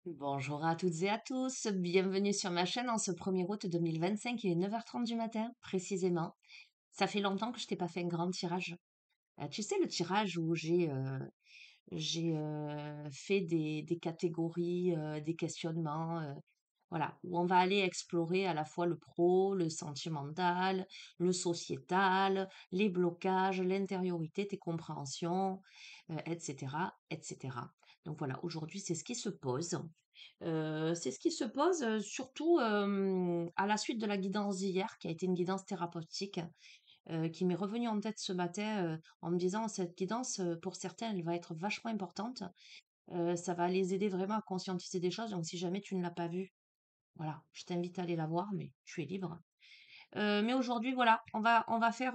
Bonjour à toutes et à tous, bienvenue sur ma chaîne en ce 1er août 2025, il est 9h30 du matin précisément. Ça fait longtemps que je t'ai pas fait un grand tirage. Tu sais, le tirage où j'ai fait des catégories, des questionnements, voilà, où on va aller explorer à la fois le pro, le sentimental, le sociétal, les blocages, l'intériorité, tes compréhensions, etc., etc. Donc voilà, aujourd'hui, c'est ce qui se pose. C'est ce qui se pose surtout à la suite de la guidance d'hier, qui a été une guidance thérapeutique, qui m'est revenue en tête ce matin en me disant, cette guidance, pour certains, elle va être vachement importante. Ça va les aider vraiment à conscientiser des choses. Donc si jamais tu ne l'as pas vue, voilà, je t'invite à aller la voir, mais tu es libre. Mais aujourd'hui, voilà, on va faire.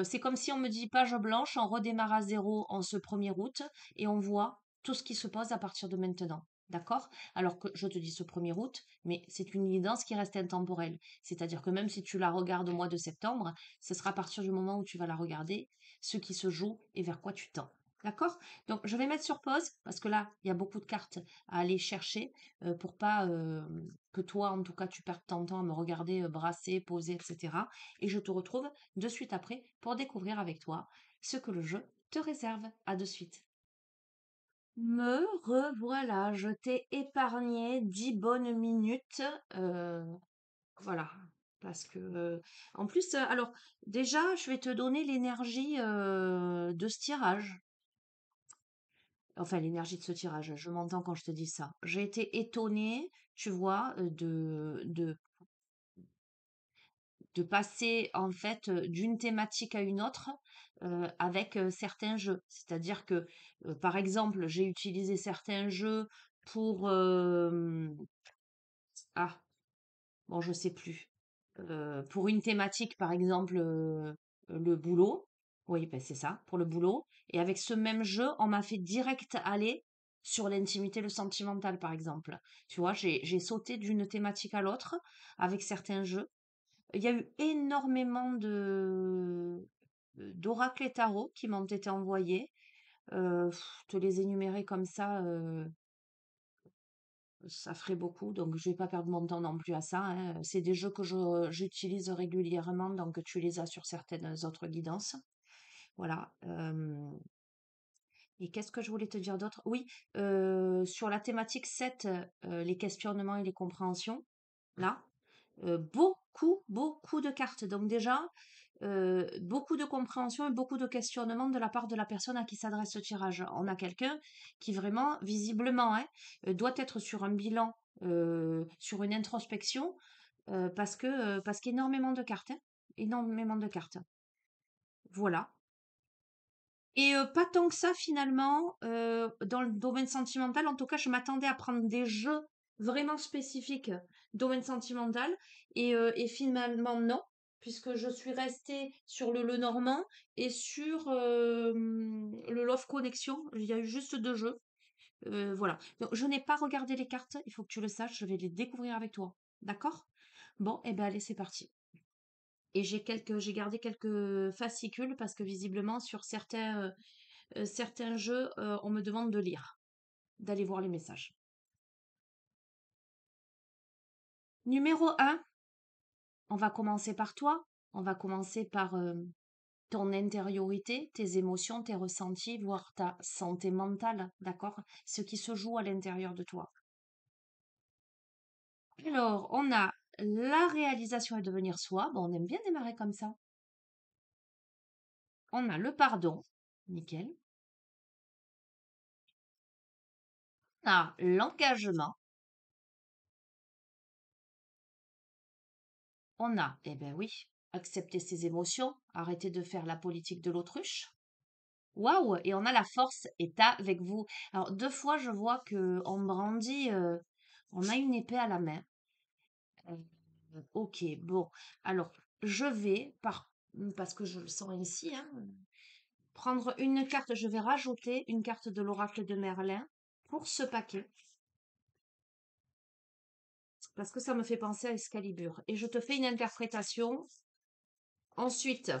C'est comme si on me dit page blanche, on redémarre à zéro en ce 1er août et on voit tout ce qui se pose à partir de maintenant. D'accord? Alors que je te dis ce 1er août, mais c'est une guidance qui reste intemporelle. C'est-à-dire que même si tu la regardes au mois de septembre, ce sera à partir du moment où tu vas la regarder, ce qui se joue et vers quoi tu tends. D'accord? Donc je vais mettre sur pause parce que là, il y a beaucoup de cartes à aller chercher pour pas que toi, en tout cas, tu perdes ton temps à me regarder brasser, poser, etc. Et je te retrouve de suite après pour découvrir avec toi ce que le jeu te réserve. À de suite. Me revoilà, je t'ai épargné 10 bonnes minutes. Voilà. Parce que, en plus, alors, déjà, je vais te donner l'énergie de ce tirage. Enfin, l'énergie de ce tirage, je m'entends quand je te dis ça. J'ai été étonnée, tu vois, de passer en fait d'une thématique à une autre avec certains jeux. C'est-à-dire que, par exemple, j'ai utilisé certains jeux pour... ah, bon, je sais plus. Pour une thématique, par exemple, le boulot. Oui, ben c'est ça, pour le boulot. Et avec ce même jeu, on m'a fait direct aller sur l'intimité, le sentimental, par exemple. Tu vois, j'ai sauté d'une thématique à l'autre avec certains jeux. Il y a eu énormément d'oracles et tarots qui m'ont été envoyés. Te les énumérer comme ça ferait beaucoup, donc je vais pas perdre mon temps non plus à ça, hein. C'est des jeux que j'utilise régulièrement, donc tu les as sur certaines autres guidances. Voilà. Et qu'est-ce que je voulais te dire d'autre? Oui, sur la thématique 7, les questionnements et les compréhensions, là, beaucoup, beaucoup de cartes. Donc déjà, beaucoup de compréhension et beaucoup de questionnement de la part de la personne à qui s'adresse ce tirage. On a quelqu'un qui vraiment, visiblement, hein, doit être sur un bilan, sur une introspection, parce qu'énormément de cartes, hein, énormément de cartes. Voilà. Et pas tant que ça finalement, dans le domaine sentimental. En tout cas, je m'attendais à prendre des jeux vraiment spécifiques, domaine sentimental et finalement non, puisque je suis restée sur le Lenormand et sur, le Love Connection. Il y a eu juste 2 jeux, voilà. Donc je n'ai pas regardé les cartes, il faut que tu le saches, je vais les découvrir avec toi. D'accord? Bon et ben, allez, c'est parti. Et j'ai gardé quelques fascicules parce que visiblement sur certains jeux, on me demande de lire, d'aller voir les messages. Numéro 1, on va commencer par toi. On va commencer par ton intériorité, tes émotions, tes ressentis, voire ta santé mentale, d'accord? Ce qui se joue à l'intérieur de toi. Alors, on a la réalisation et devenir soi. Bon, on aime bien démarrer comme ça. On a le pardon. Nickel. On a l'engagement. On a, eh ben oui, accepter ses émotions, arrêter de faire la politique de l'autruche. Waouh! Et on a la force est avec vous. Alors, 2 fois, je vois que on brandit, on a une épée à la main. OK, bon. Alors, je vais, parce que je le sens ici, hein, prendre une carte. Je vais rajouter une carte de l'oracle de Merlin pour ce paquet, parce que ça me fait penser à Excalibur. Et je te fais une interprétation. Ensuite,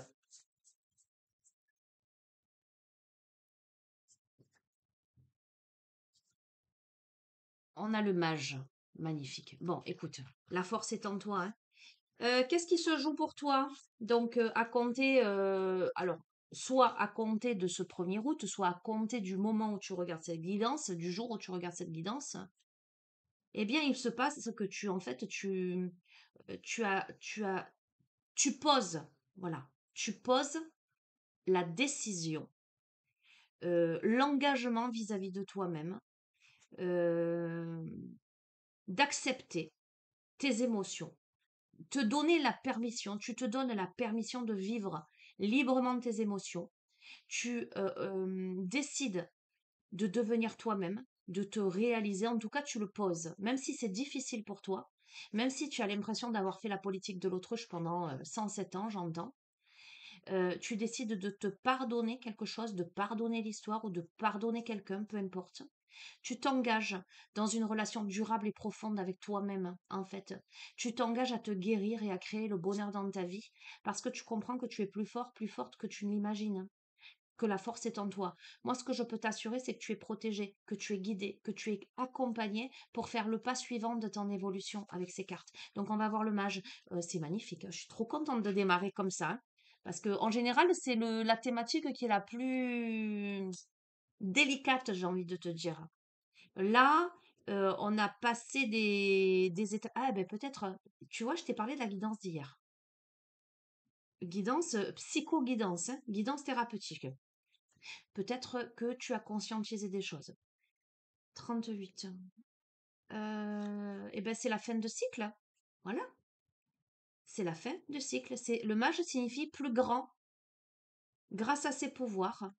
On a le mage. Magnifique. Bon, écoute, la force est en toi, hein. Qu'est-ce qui se joue pour toi? Donc, à compter, alors, soit à compter de ce 1er août, soit à compter du moment où tu regardes cette guidance, du jour où tu regardes cette guidance, eh bien, il se passe que en fait, tu poses, voilà, tu poses la décision, l'engagement vis-à-vis de toi-même, euh, d'accepter tes émotions, tu te donnes la permission de vivre librement tes émotions. Tu décides de devenir toi-même, de te réaliser. En tout cas, tu le poses, même si c'est difficile pour toi, même si tu as l'impression d'avoir fait la politique de l'autruche pendant 107 ans, j'entends. Tu décides de te pardonner quelque chose, de pardonner l'histoire ou de pardonner quelqu'un, peu importe. Tu t'engages dans une relation durable et profonde avec toi-même, en fait. Tu t'engages à te guérir et à créer le bonheur dans ta vie parce que tu comprends que tu es plus fort, plus forte que tu ne l'imagines, que la force est en toi. Moi, ce que je peux t'assurer, c'est que tu es protégé, que tu es guidé, que tu es accompagné pour faire le pas suivant de ton évolution avec ces cartes. Donc, on va voir le mage. C'est magnifique. Je suis trop contente de démarrer comme ça, hein, parce que en général, c'est la thématique qui est la plus délicate, j'ai envie de te dire. Là, on a passé des étapes. Ah, ben peut-être, tu vois, je t'ai parlé de la guidance d'hier. Guidance, psycho-guidance, hein, guidance thérapeutique. Peut-être que tu as conscientisé des choses. 38. Eh ben, c'est la fin de cycle. Voilà. C'est la fin de cycle. Le mage signifie plus grand grâce à ses pouvoirs.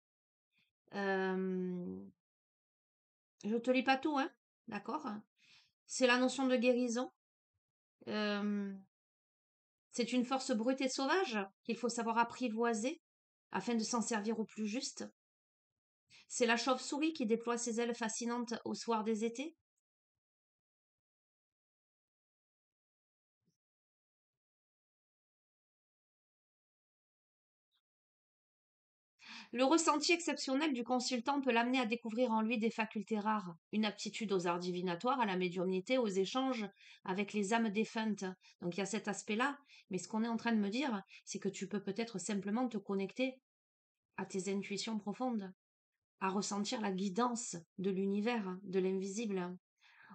Euh, je te lis pas tout, hein. D'accord? C'est la notion de guérison. Euh, c'est une force brute et sauvage qu'il faut savoir apprivoiser afin de s'en servir au plus juste. C'est la chauve-souris qui déploie ses ailes fascinantes au soir des étés. Le ressenti exceptionnel du consultant peut l'amener à découvrir en lui des facultés rares, une aptitude aux arts divinatoires, à la médiumnité, aux échanges avec les âmes défuntes. Donc il y a cet aspect-là, mais ce qu'on est en train de me dire, c'est que tu peux peut-être simplement te connecter à tes intuitions profondes, à ressentir la guidance de l'univers, de l'invisible.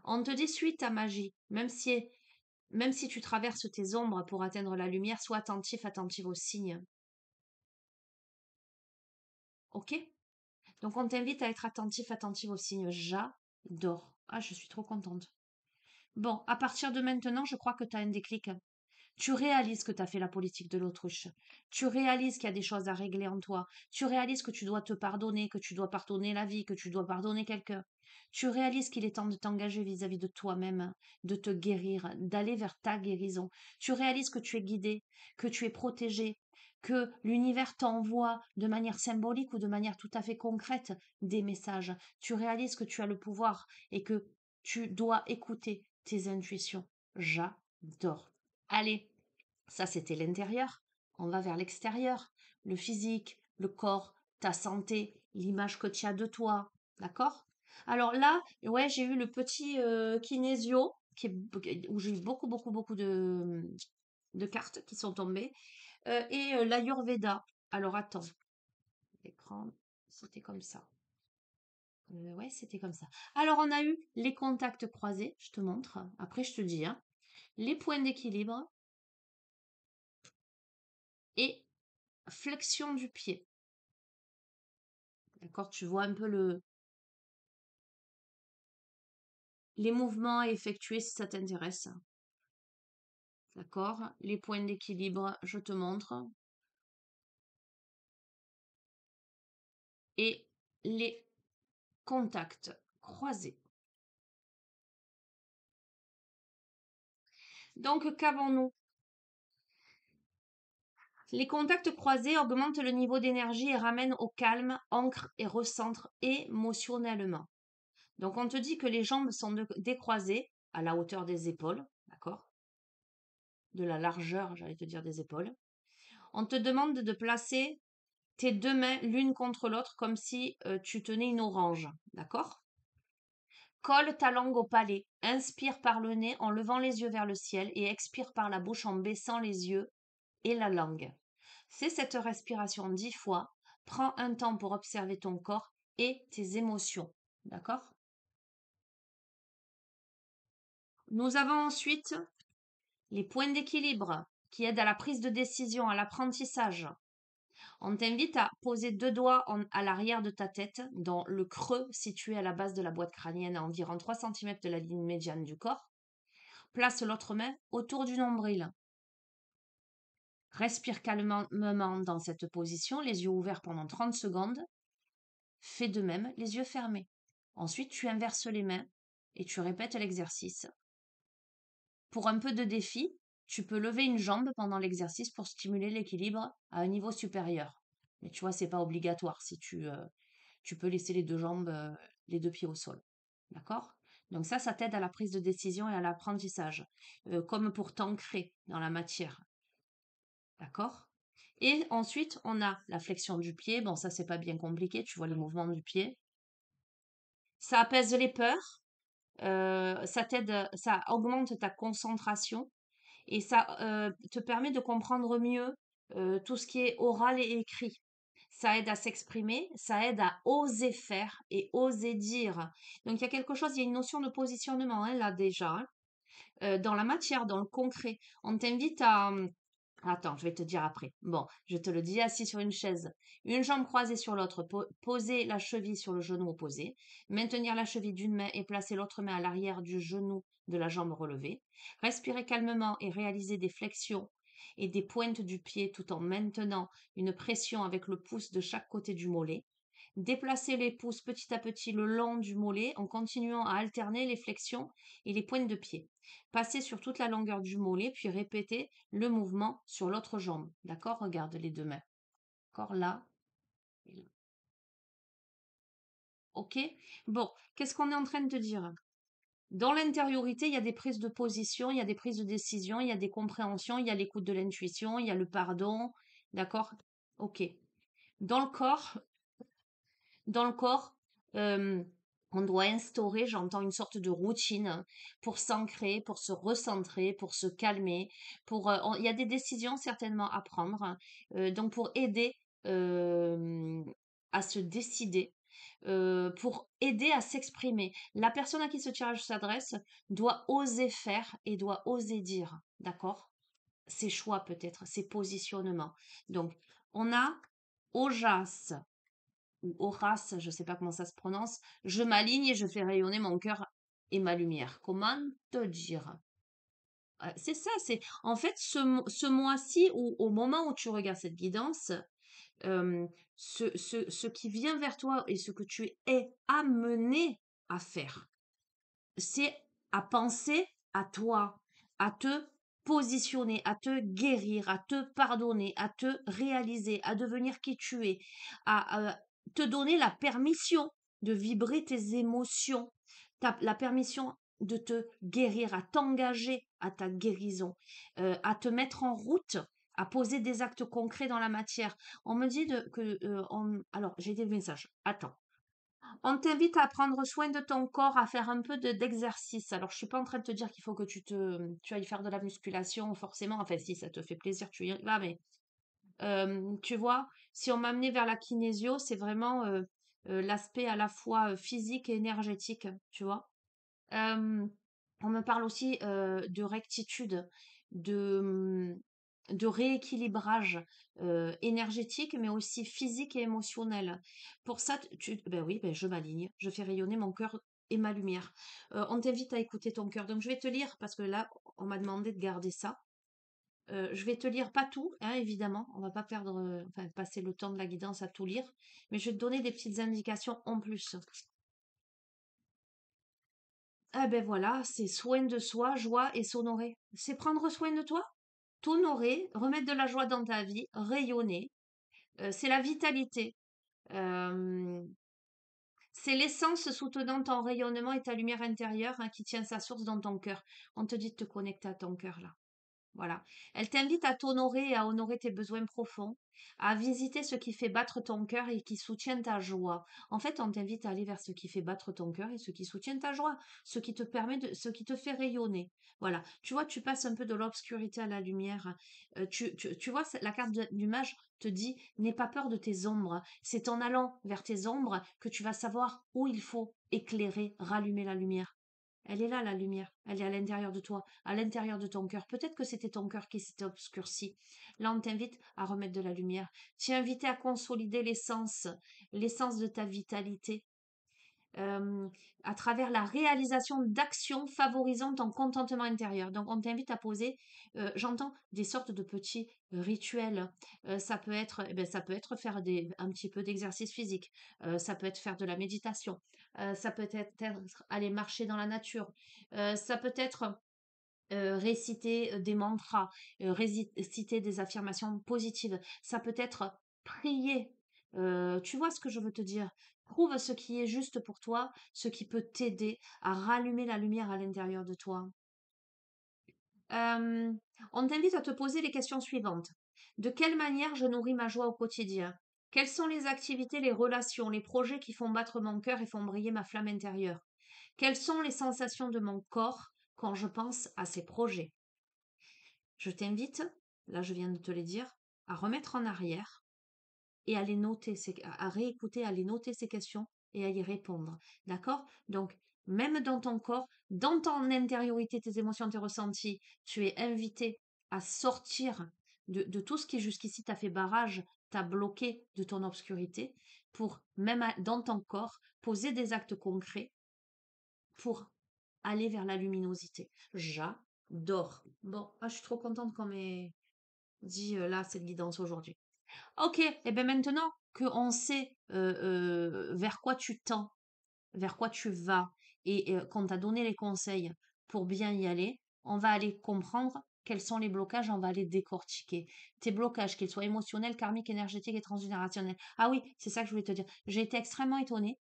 On te dit suis ta magie, même si tu traverses tes ombres pour atteindre la lumière, sois attentif, attentive aux signes. Ok? Donc, on t'invite à être attentif, attentive aux signes. J'adore. Ah, je suis trop contente. Bon, à partir de maintenant, je crois que tu as un déclic. Tu réalises que tu as fait la politique de l'autruche. Tu réalises qu'il y a des choses à régler en toi. Tu réalises que tu dois te pardonner, que tu dois pardonner la vie, que tu dois pardonner quelqu'un. Tu réalises qu'il est temps de t'engager vis-à-vis de toi-même, de te guérir, d'aller vers ta guérison. Tu réalises que tu es guidé, que tu es protégé, que l'univers t'envoie de manière symbolique ou de manière tout à fait concrète des messages. Tu réalises que tu as le pouvoir et que tu dois écouter tes intuitions. J'adore. Allez, ça c'était l'intérieur. On va vers l'extérieur. Le physique, le corps, ta santé, l'image que tu as de toi. D'accord? Alors là, ouais, j'ai eu le petit kinésio où j'ai eu beaucoup, beaucoup, beaucoup de cartes qui sont tombées. Et l'Ayurveda. Alors attends, l'écran, c'était comme ça. Ouais, c'était comme ça. Alors on a eu les contacts croisés, je te montre. Après, je te dis, hein. Les points d'équilibre et flexion du pied. D'accord? Tu vois un peu les mouvements à effectuer si ça t'intéresse. D'accord? Les points d'équilibre, je te montre. Et les contacts croisés. Donc, qu'avons-nous? Les contacts croisés augmentent le niveau d'énergie et ramènent au calme, ancrent et recentrent émotionnellement. Donc, on te dit que les jambes sont décroisées à la hauteur des épaules, d'accord? De la largeur, j'allais te dire, des épaules. On te demande de placer tes deux mains l'une contre l'autre comme si tu tenais une orange, d'accord? Colle ta langue au palais. Inspire par le nez en levant les yeux vers le ciel et expire par la bouche en baissant les yeux et la langue. Fais cette respiration 10 fois. Prends un temps pour observer ton corps et tes émotions. D'accord? Nous avons ensuite les points d'équilibre qui aident à la prise de décision, à l'apprentissage. On t'invite à poser deux doigts à l'arrière de ta tête, dans le creux situé à la base de la boîte crânienne, à environ 3 cm de la ligne médiane du corps. Place l'autre main autour du nombril. Respire calmement dans cette position, les yeux ouverts pendant 30 secondes. Fais de même, les yeux fermés. Ensuite, tu inverses les mains et tu répètes l'exercice. Pour un peu de défi, tu peux lever une jambe pendant l'exercice pour stimuler l'équilibre à un niveau supérieur. Mais tu vois, c'est pas obligatoire si tu peux laisser les deux jambes, les deux pieds au sol. D'accord? Donc ça t'aide à la prise de décision et à l'apprentissage, comme pour t'ancrer dans la matière. D'accord? Et ensuite, on a la flexion du pied. Bon, ça, c'est pas bien compliqué. Tu vois le mouvement du pied. Ça apaise les peurs. Ça t'aide, ça augmente ta concentration et ça te permet de comprendre mieux tout ce qui est oral et écrit. Ça aide à s'exprimer, ça aide à oser faire et oser dire. Donc il y a quelque chose, il y a une notion de positionnement hein, là déjà, hein, dans la matière, dans le concret. On t'invite à... Attends, je vais te dire après. Bon, je te le dis, assis sur une chaise, une jambe croisée sur l'autre, poser la cheville sur le genou opposé, maintenir la cheville d'une main et placer l'autre main à l'arrière du genou de la jambe relevée. Respirer calmement et réaliser des flexions et des pointes du pied tout en maintenant une pression avec le pouce de chaque côté du mollet. Déplacer les pouces petit à petit le long du mollet en continuant à alterner les flexions et les pointes de pied. Passer sur toute la longueur du mollet, puis répéter le mouvement sur l'autre jambe. D'accord? Regarde les deux mains. D'accord? Là et là. OK? Bon, qu'est-ce qu'on est en train de te dire? Dans l'intériorité, il y a des prises de position, il y a des prises de décision, il y a des compréhensions, il y a l'écoute de l'intuition, il y a le pardon. D'accord? OK. Dans le corps, dans le corps, on doit instaurer, j'entends, une sorte de routine pour s'ancrer, pour se recentrer, pour se calmer. Il y a des décisions certainement à prendre, donc pour aider à se décider, pour aider à s'exprimer. La personne à qui ce tirage s'adresse doit oser faire et doit oser dire, d'accord? Ses choix peut-être, ses positionnements. Donc, on a Ojas ou Horace, je ne sais pas comment ça se prononce, je m'aligne et je fais rayonner mon cœur et ma lumière. Comment te dire? C'est ça, c'est en fait ce mois-ci ou au moment où tu regardes cette guidance, euh, ce qui vient vers toi et ce que tu es amené à faire, c'est à penser à toi, à te positionner, à te guérir, à te pardonner, à te réaliser, à devenir qui tu es, à te donner la permission de vibrer tes émotions, la permission de te guérir, à t'engager à ta guérison, à te mettre en route, à poser des actes concrets dans la matière. On me dit alors j'ai des messages. Attends. On t'invite à prendre soin de ton corps, à faire un peu d'exercice. Alors, je suis pas en train de te dire qu'il faut que tu ailles faire de la musculation, forcément. Enfin, si ça te fait plaisir, tu y vas. Mais tu vois, si on m'amenait vers la kinésio, c'est vraiment l'aspect à la fois physique et énergétique, tu vois. Euh, on me parle aussi de rectitude, de, de rééquilibrage énergétique, mais aussi physique et émotionnel. Pour ça, ben oui, ben je m'aligne, je fais rayonner mon cœur et ma lumière. On t'invite à écouter ton cœur. Donc je vais te lire, parce que là, on m'a demandé de garder ça. Je vais te lire pas tout, hein, évidemment. On va pas perdre, enfin, passer le temps de la guidance à tout lire, mais je vais te donner des petites indications en plus. Ah ben voilà, c'est soin de soi, joie et s'honorer. C'est prendre soin de toi, t'honorer, remettre de la joie dans ta vie, rayonner. C'est la vitalité. Euh, c'est l'essence soutenant ton rayonnement et ta lumière intérieure hein, qui tient sa source dans ton cœur. On te dit de te connecter à ton cœur là. Voilà. Elle t'invite à t'honorer et à honorer tes besoins profonds, à visiter ce qui fait battre ton cœur et qui soutient ta joie. En fait, on t'invite à aller vers ce qui fait battre ton cœur et ce qui soutient ta joie, ce qui te permet ce qui te fait rayonner. Voilà. Tu vois, tu passes un peu de l'obscurité à la lumière. Tu vois, la carte du mage te dit, n'aie pas peur de tes ombres. C'est en allant vers tes ombres que tu vas savoir où il faut éclairer, rallumer la lumière. Elle est là, la lumière. Elle est à l'intérieur de toi, à l'intérieur de ton cœur. Peut-être que c'était ton cœur qui s'était obscurci. Là, on t'invite à remettre de la lumière. Tu es invité à consolider l'essence de ta vitalité, euh, à travers la réalisation d'actions favorisant ton contentement intérieur. Donc, on t'invite à poser, j'entends, des sortes de petits rituels. Ça peut être faire un petit peu d'exercice physique. Ça peut être faire de la méditation. Ça peut être aller marcher dans la nature. Ça peut être réciter des mantras, réciter des affirmations positives. Ça peut être prier. Tu vois ce que je veux te dire? Trouve ce qui est juste pour toi, ce qui peut t'aider à rallumer la lumière à l'intérieur de toi. Euh, on t'invite à te poser les questions suivantes. De quelle manière je nourris ma joie au quotidien? Quelles sont les activités, les relations, les projets qui font battre mon cœur et font briller ma flamme intérieure? Quelles sont les sensations de mon corps quand je pense à ces projets? Je t'invite, là je viens de te les dire, à remettre en arrière et à les noter, à réécouter, à les noter ces questions et à y répondre. D'accord? Donc, même dans ton corps, dans ton intériorité, tes émotions, tes ressentis, tu es invité à sortir de tout ce qui jusqu'ici t'a fait barrage, t'a bloqué de ton obscurité, pour même dans ton corps, poser des actes concrets pour aller vers la luminosité. J'adore. Bon, je suis trop contente qu'on m'ait dit là cette guidance aujourd'hui. Ok, et bien maintenant qu'on sait vers quoi tu tends, vers quoi tu vas, et qu'on t'a donné les conseils pour bien y aller, on va aller comprendre quels sont les blocages, on va aller décortiquer. Tes blocages, qu'ils soient émotionnels, karmiques, énergétiques et transgénérationnels. Ah oui, c'est ça que je voulais te dire. J'ai été extrêmement étonnée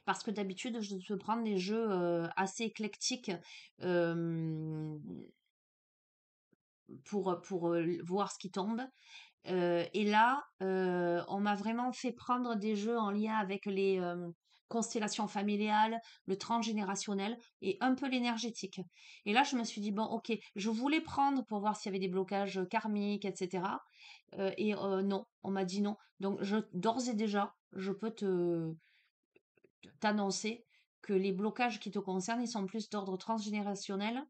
parce que d'habitude, je te prends des jeux assez éclectiques euh, pour voir ce qui tombe. Et là, on m'a vraiment fait prendre des jeux en lien avec les constellations familiales, le transgénérationnel et un peu l'énergétique. Et là, je me suis dit, bon, ok, je voulais prendre pour voir s'il y avait des blocages karmiques, etc. Non, on m'a dit non. Donc, d'ores et déjà, je peux t'annoncer que les blocages qui te concernent, ils sont plus d'ordre transgénérationnel.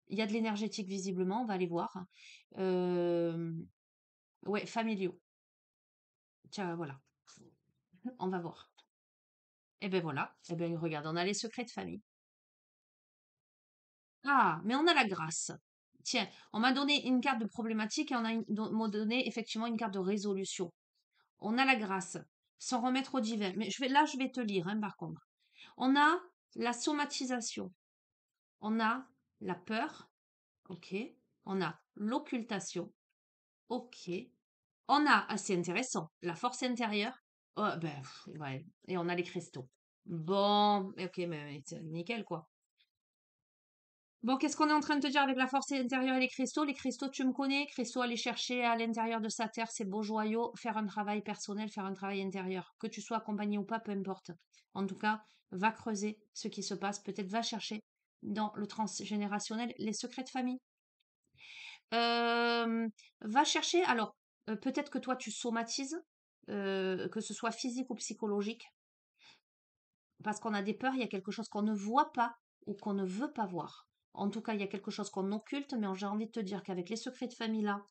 Il y a de l'énergétique visiblement, on va aller voir. Euh, ouais, familiaux. Tiens, voilà, on va voir. Et ben voilà, et ben regarde, on a les secrets de famille. Ah, mais on a la grâce. Tiens, on m'a donné une carte de problématique et m'a donné effectivement une carte de résolution. On a la grâce, sans remettre au divin. Mais je vais te lire, hein, par contre. On a la somatisation, on a la peur, ok. On a l'occultation, ok. On a, assez intéressant, la force intérieure. Oh, ben, ouais. Et on a les cristaux. Bon, ok, mais c'est nickel, quoi. Bon, qu'est-ce qu'on est en train de te dire avec la force intérieure et les cristaux? Les cristaux, tu me connais. Cristaux, aller chercher à l'intérieur de sa terre ces beaux joyaux, faire un travail personnel, faire un travail intérieur. Que tu sois accompagné ou pas, peu importe. En tout cas, va creuser ce qui se passe. Peut-être va chercher dans le transgénérationnel les secrets de famille. Va chercher, alors, peut-être que toi tu somatises, que ce soit physique ou psychologique, parce qu'on a des peurs, il y a quelque chose qu'on ne voit pas ou qu'on ne veut pas voir. En tout cas, il y a quelque chose qu'on occulte, mais j'ai envie de te dire qu'avec les secrets de famille là,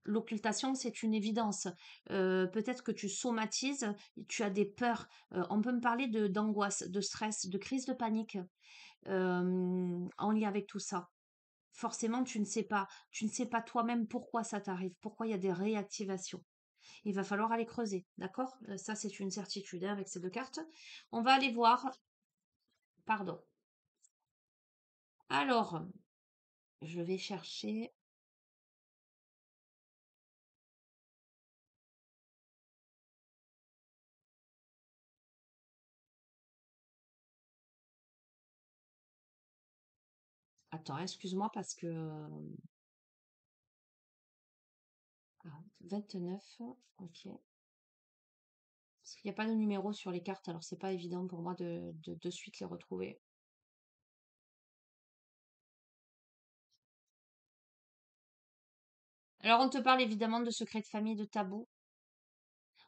l'occultation, c'est une évidence. Peut-être que tu somatises, tu as des peurs. On peut me parler d'angoisse, de stress, de crise de panique en lien avec tout ça. Forcément, tu ne sais pas toi-même pourquoi ça t'arrive, pourquoi il y a des réactivations. Il va falloir aller creuser, d'accord? Ça, c'est une certitude hein, avec ces deux cartes. On va aller voir, pardon. Alors, je vais chercher. Attends, excuse-moi parce que... 29, ok. Parce qu'il n'y a pas de numéro sur les cartes, alors c'est pas évident pour moi de suite les retrouver. Alors on te parle évidemment de secrets de famille, de tabous.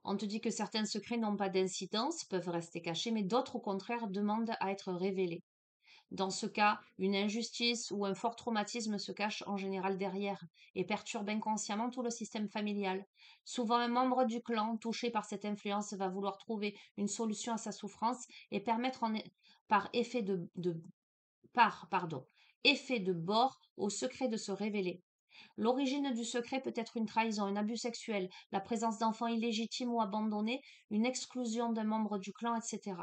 On te dit que certains secrets n'ont pas d'incidence, peuvent rester cachés, mais d'autres au contraire demandent à être révélés. Dans ce cas, une injustice ou un fort traumatisme se cache en général derrière et perturbe inconsciemment tout le système familial. Souvent, un membre du clan touché par cette influence va vouloir trouver une solution à sa souffrance et permettre par effet de bord au secret de se révéler. L'origine du secret peut être une trahison, un abus sexuel, la présence d'enfants illégitimes ou abandonnés, une exclusion d'un membre du clan, etc.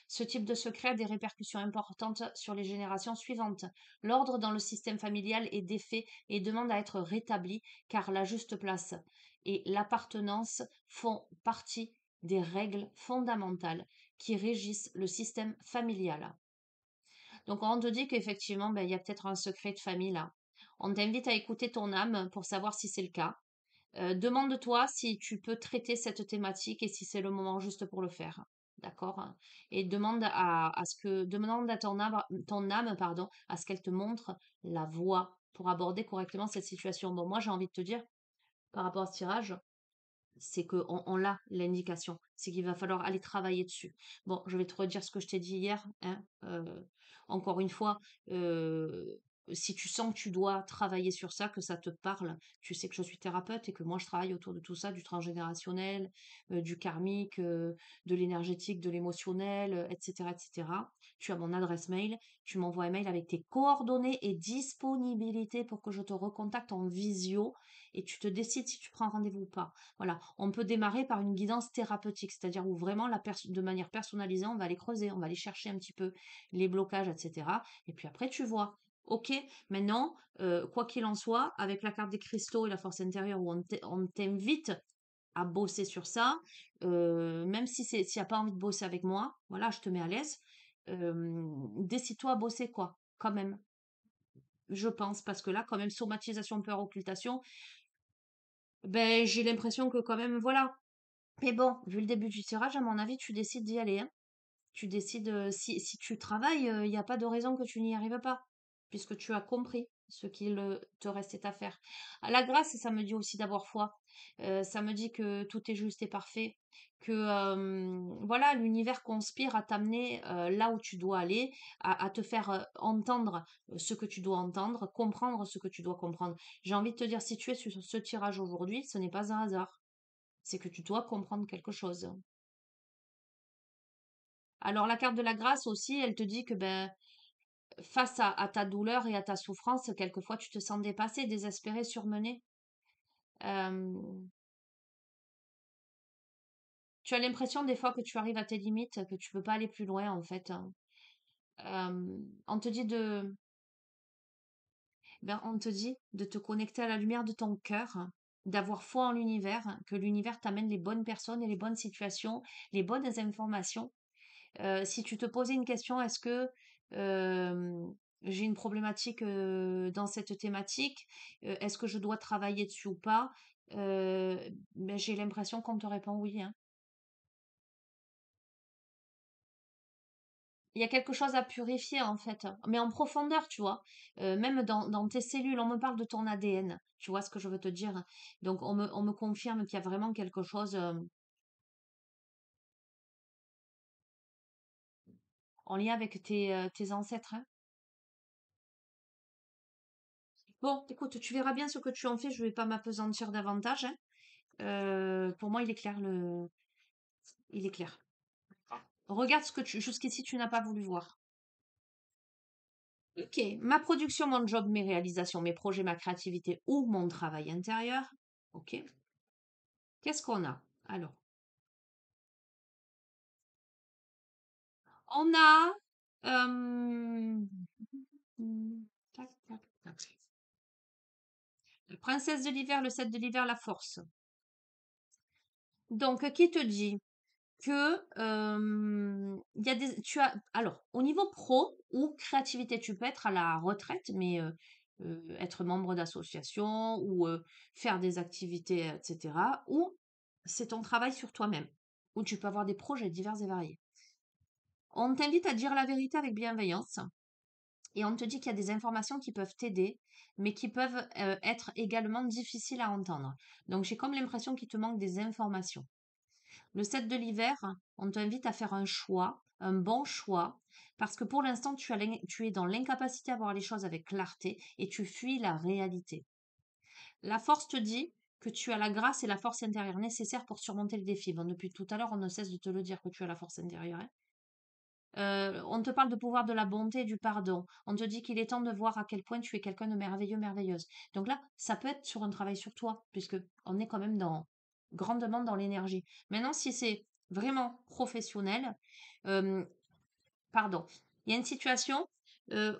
Ce type de secret a des répercussions importantes sur les générations suivantes. L'ordre dans le système familial est défait et demande à être rétabli car la juste place et l'appartenance font partie des règles fondamentales qui régissent le système familial. Donc on te dit qu'effectivement, ben, il y a peut-être un secret de famille là. On t'invite à écouter ton âme pour savoir si c'est le cas. Demande-toi si tu peux traiter cette thématique et si c'est le moment juste pour le faire. D'accord? Et demande à ton âme, pardon, à ce qu'elle te montre la voie pour aborder correctement cette situation. Bon, moi, j'ai envie de te dire, par rapport à ce tirage, c'est qu'on l'a l'indication. C'est qu'il va falloir aller travailler dessus. Bon, je vais te redire ce que je t'ai dit hier, hein. Encore une fois, euh, si tu sens que tu dois travailler sur ça, que ça te parle, tu sais que je suis thérapeute et que moi je travaille autour de tout ça, du transgénérationnel, du karmique, de l'énergétique, de l'émotionnel, etc., etc. Tu as mon adresse mail, tu m'envoies un mail avec tes coordonnées et disponibilité pour que je te recontacte en visio et tu te décides si tu prends rendez-vous ou pas. Voilà, on peut démarrer par une guidance thérapeutique, c'est-à-dire où vraiment de manière personnalisée, on va aller creuser, on va aller chercher un petit peu les blocages, etc. Et puis après, tu vois. Ok, maintenant, quoi qu'il en soit, avec la carte des cristaux et la force intérieure où on t'invite à bosser sur ça, même si s'il n'y a pas envie de bosser avec moi, voilà, je te mets à l'aise, décide-toi à bosser quoi, quand même, je pense, parce que là, quand même, somatisation, peur, occultation, ben, j'ai l'impression que quand même, voilà. Mais bon, vu le début du tirage, à mon avis, tu décides d'y aller, hein. Tu décides, si tu travailles, il n'y a pas de raison que tu n'y arrives pas, puisque tu as compris ce qu'il te restait à faire. À la grâce, ça me dit aussi d'avoir foi. Ça me dit que tout est juste et parfait, que voilà, l'univers conspire à t'amener là où tu dois aller, à te faire entendre ce que tu dois entendre, comprendre ce que tu dois comprendre. J'ai envie de te dire, si tu es sur ce tirage aujourd'hui, ce n'est pas un hasard. C'est que tu dois comprendre quelque chose. Alors la carte de la grâce aussi, elle te dit que ben face à ta douleur et à ta souffrance, quelquefois tu te sens dépassé, désespéré, surmené. Euh, Tu as l'impression des fois que tu arrives à tes limites, que tu peux pas aller plus loin en fait, hein. On te dit on te dit de te connecter à la lumière de ton cœur, d'avoir foi en l'univers, que l'univers t'amène les bonnes personnes et les bonnes situations, les bonnes informations. Si tu te posais une question, est-ce que j'ai une problématique dans cette thématique? Est-ce que je dois travailler dessus ou pas? Euh, ben, j'ai l'impression qu'on te répond oui, hein. Il y a quelque chose à purifier en fait, mais en profondeur, tu vois. Même dans tes cellules, on me parle de ton ADN. Tu vois ce que je veux te dire? Donc on me confirme qu'il y a vraiment quelque chose en lien avec tes ancêtres, hein. Bon, écoute, tu verras bien ce que tu en fais. Je vais pas m'apesantir davantage, hein. Pour moi, il est clair. Il est clair. Regarde ce que jusqu'ici tu n'as pas voulu voir. Ok, ma production, mon job, mes réalisations, mes projets, ma créativité ou mon travail intérieur. Ok, qu'est-ce qu'on a? Alors, on a euh, tac, tac, tac. La princesse de l'hiver, le 7 de l'hiver, la force. Donc, qui te dit? que il y a alors, au niveau pro ou créativité, tu peux être à la retraite, mais être membre d'association ou faire des activités, etc. Ou c'est ton travail sur toi-même, où tu peux avoir des projets divers et variés. On t'invite à dire la vérité avec bienveillance et on te dit qu'il y a des informations qui peuvent t'aider, mais qui peuvent être également difficiles à entendre. Donc j'ai comme l'impression qu'il te manque des informations. Le 7 de l'hiver, on t'invite à faire un choix, un bon choix, parce que pour l'instant, tu es dans l'incapacité à voir les choses avec clarté et tu fuis la réalité. La force te dit que tu as la grâce et la force intérieure nécessaires pour surmonter le défi. Bon, depuis tout à l'heure, on ne cesse de te le dire que tu as la force intérieure, hein. On te parle de pouvoir de la bonté et du pardon. On te dit qu'il est temps de voir à quel point tu es quelqu'un de merveilleux, merveilleuse. Donc là, ça peut être sur un travail sur toi, puisque on est quand même grandement dans l'énergie. Maintenant, si c'est vraiment professionnel, euh, pardon, il y a une situation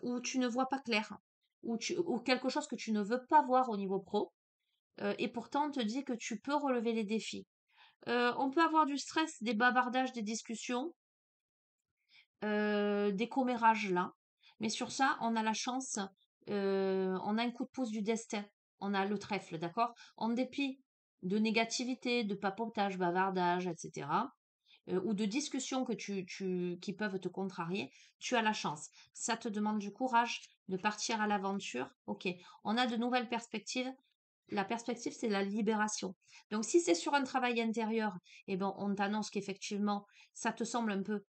où tu ne vois pas clair, ou quelque chose que tu ne veux pas voir au niveau pro, et pourtant on te dit que tu peux relever les défis. On peut avoir du stress, des bavardages, des discussions, des commérages là. Mais sur ça, on a la chance, on a un coup de pouce du destin. On a le trèfle, d'accord? En dépit de négativité, de papotage, bavardage, etc., ou de discussions qui peuvent te contrarier, tu as la chance. Ça te demande du courage de partir à l'aventure. Ok, on a de nouvelles perspectives. La perspective, c'est la libération. Donc, si c'est sur un travail intérieur, eh ben, on t'annonce qu'effectivement, ça te semble un peu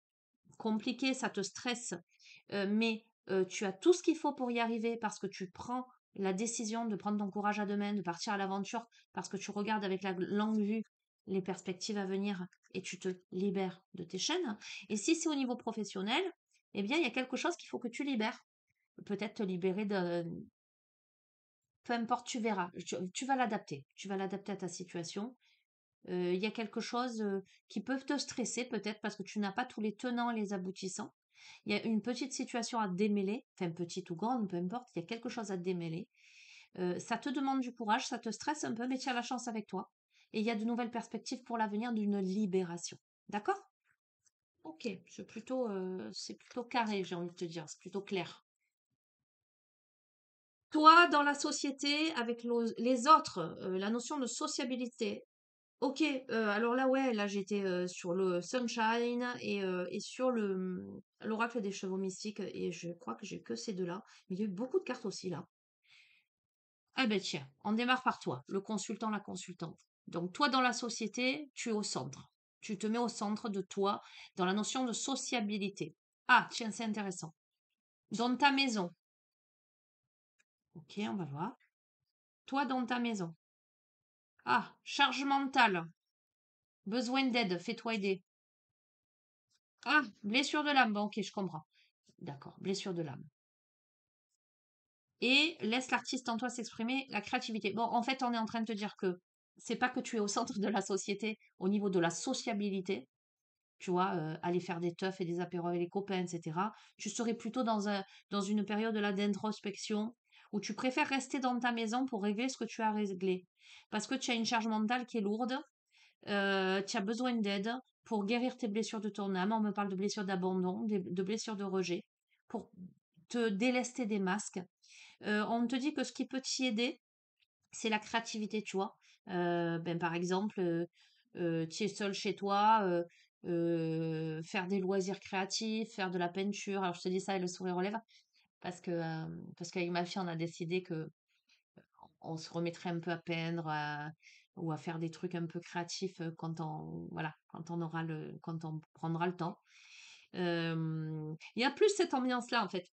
compliqué, ça te stresse, mais tu as tout ce qu'il faut pour y arriver parce que tu prends la décision de prendre ton courage à deux mains, de partir à l'aventure, parce que tu regardes avec la longue vue les perspectives à venir et tu te libères de tes chaînes. Et si c'est au niveau professionnel, eh bien, il y a quelque chose qu'il faut que tu libères. Peut-être te libérer de... Peu importe, tu verras. Tu vas l'adapter. Tu vas l'adapter à ta situation. Il y a quelque chose qui peut te stresser peut-être parce que tu n'as pas tous les tenants et les aboutissants. Il y a une petite situation à démêler, enfin petite ou grande, peu importe, il y a quelque chose à démêler. Ça te demande du courage, ça te stresse un peu, mais tu as la chance avec toi. Et il y a de nouvelles perspectives pour l'avenir d'une libération. D'accord? Ok, c'est plutôt carré, j'ai envie de te dire, c'est plutôt clair. Toi, dans la société, avec les autres, la notion de sociabilité. Ok, alors là, ouais, là j'étais sur le Sunshine et sur l'Oracle des Chevaux Mystiques, et je crois que j'ai que ces deux-là. Mais il y a eu beaucoup de cartes aussi là. Eh ben tiens, on démarre par toi, le consultant, la consultante. Donc toi, dans la société, tu es au centre. Tu te mets au centre de toi dans la notion de sociabilité. Ah, tiens, c'est intéressant. Dans ta maison. Ok, on va voir. Toi, dans ta maison. Ah, charge mentale. Besoin d'aide, fais-toi aider. Ah, blessure de l'âme. Bon, ok, je comprends. D'accord, blessure de l'âme. Et laisse l'artiste en toi s'exprimer, la créativité. Bon, en fait, on est en train de te dire que c'est pas que tu es au centre de la société au niveau de la sociabilité, tu vois, aller faire des teufs et des apéros avec les copains, etc. Tu serais plutôt dans une période là d'introspection où tu préfères rester dans ta maison pour régler ce que tu as réglé. Parce que tu as une charge mentale qui est lourde, tu as besoin d'aide pour guérir tes blessures de ton âme. On me parle de blessures d'abandon, de blessures de rejet, pour te délester des masques. On te dit que ce qui peut t'y aider, c'est la créativité, tu vois. Ben, par exemple, tu es seul chez toi, faire des loisirs créatifs, faire de la peinture. Alors, je te dis ça et le sourire aux lèvres, parce qu'avec ma fille, on a décidé que on se remettrait un peu à peindre ou à faire des trucs un peu créatifs voilà, quand on prendra le temps. Il y a plus cette ambiance-là, en fait.